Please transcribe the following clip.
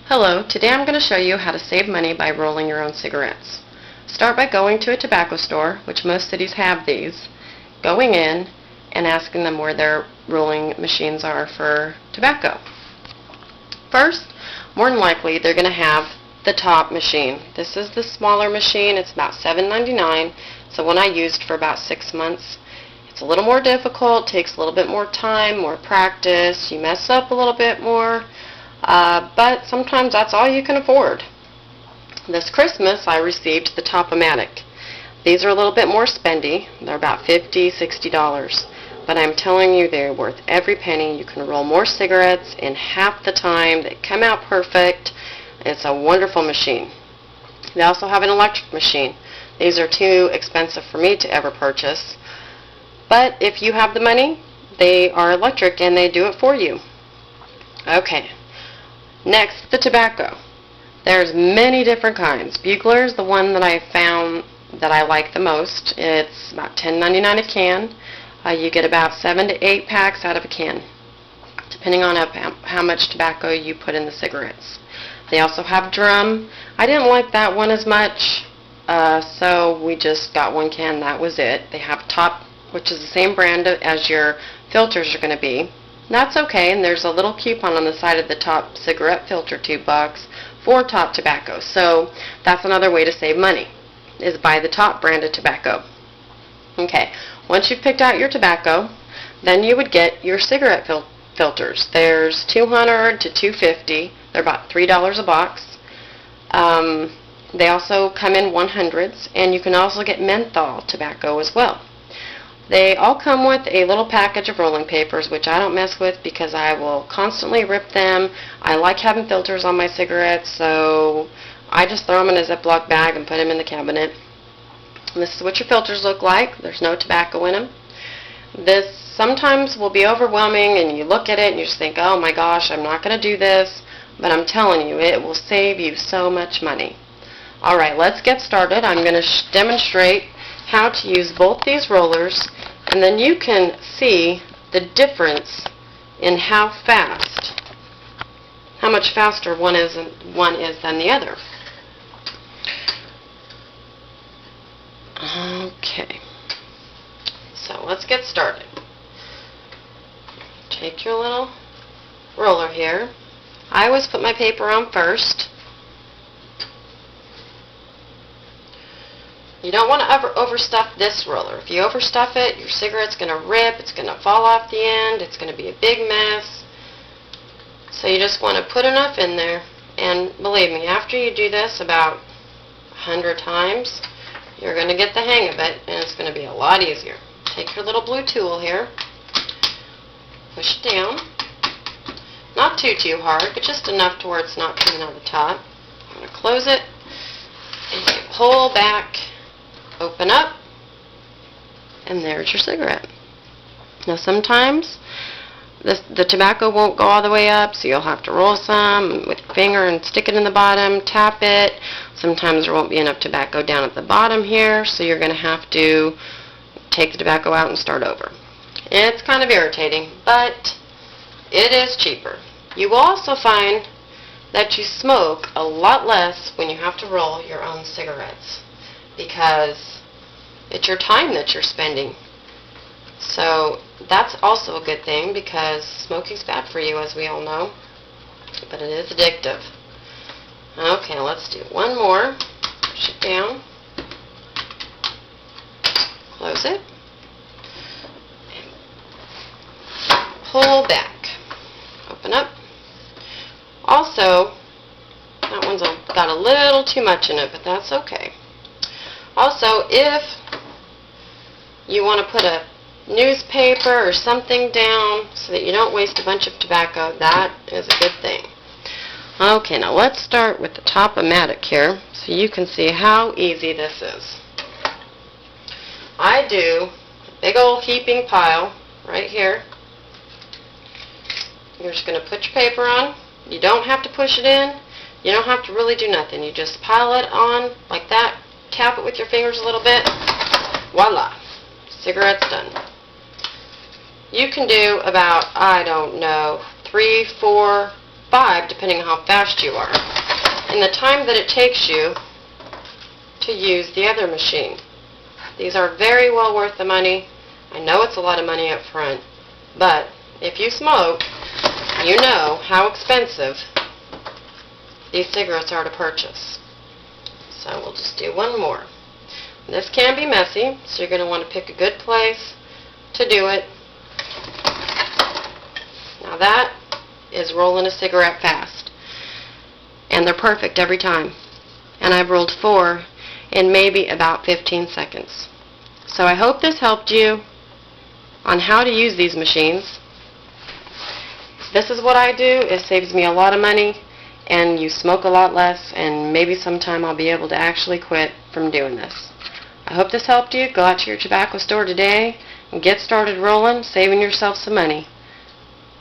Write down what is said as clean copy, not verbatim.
Hello, today I'm going to show you how to save money by rolling your own cigarettes. Start by going to a tobacco store, which most cities have these, going in and asking them where their rolling machines are for tobacco. First, more than likely, they're going to have the top machine. This is the smaller machine. It's about $7.99. So one I used for about 6 months. It's a little more difficult, takes a little bit more time, more practice. You mess up a little bit more. But sometimes that's all you can afford. This Christmas I received the Top-O-Matic. These are a little bit more spendy. They're about $50, $60. But I'm telling you, they're worth every penny. You can roll more cigarettes in half the time. They come out perfect. It's a wonderful machine. They also have an electric machine. These are too expensive for me to ever purchase. But if you have the money, they are electric and they do it for you. Okay. Next, the tobacco. There's many different kinds. Bugler is the one that I found that I like the most. It's about $10.99 a can. You get about 7 to 8 packs out of a can, depending on how much tobacco you put in the cigarettes. They also have drum. I didn't like that one as much, so we just got one can. That was it. They have top, which is the same brand as your filters are going to be. That's okay, and there's a little coupon on the side of the top cigarette filter tube box for top tobacco. So that's another way to save money, is buy the top brand of tobacco. Okay, once you've picked out your tobacco, then you would get your cigarette filters. There's 200 to 250. They're about $3 a box. They also come in 100s, and you can also get menthol tobacco as well. They all come with a little package of rolling papers, which I don't mess with because I will constantly rip them. I like having filters on my cigarettes, so I just throw them in a Ziploc bag and put them in the cabinet. And this is what your filters look like. There's no tobacco in them. This sometimes will be overwhelming, and you look at it and you just think, oh my gosh, I'm not going to do this. But I'm telling you, it will save you so much money. Alright, let's get started. I'm going to demonstrate how to use both these rollers, and then you can see the difference in how much faster one is than the other. Okay, so let's get started. Take your little roller here. I always put my paper on first. You don't want to overstuff this roller. If you overstuff it, your cigarette's going to rip, it's going to fall off the end, it's going to be a big mess. So you just want to put enough in there, and believe me, after you do this about 100 times, you're going to get the hang of it, and it's going to be a lot easier. Take your little blue tool here, push it down. Not too hard, but just enough to where it's not coming out the top. I'm going to close it, and you pull back, open up, and there's your cigarette. Now sometimes the tobacco won't go all the way up, so you'll have to roll some with your finger and stick it in the bottom, tap it. Sometimes there won't be enough tobacco down at the bottom here, so you're going to have to take the tobacco out and start over. It's kind of irritating, but it is cheaper. You will also find that you smoke a lot less when you have to roll your own cigarettes, because it's your time that you're spending. So that's also a good thing, because smoking's bad for you, as we all know, but it is addictive. Okay, let's do one more. Push it down, close it, and pull back, open up. Also, that one's got a little too much in it, but that's okay. Also, if you want to put a newspaper or something down so that you don't waste a bunch of tobacco, that is a good thing. Okay, now let's start with the Top-O-Matic here so you can see how easy this is. I do a big old heaping pile right here. You're just going to put your paper on. You don't have to push it in. You don't have to really do nothing. You just pile it on like that. Tap it with your fingers a little bit. Voila. Cigarette's done. You can do about, I don't know, 3, 4 5 depending on how fast you are, and the time that it takes you to use the other machine. These are very well worth the money. I know it's a lot of money up front, but if you smoke, you know how expensive these cigarettes are to purchase. So we'll just do one more. This can be messy, so you're going to want to pick a good place to do it. Now that is rolling a cigarette fast, and they're perfect every time. And I've rolled 4 in maybe about 15 seconds. So I hope this helped you on how to use these machines. This is what I do. It saves me a lot of money, and you smoke a lot less, and maybe sometime I'll be able to actually quit from doing this. I hope this helped you. Go out to your tobacco store today and get started rolling, saving yourself some money.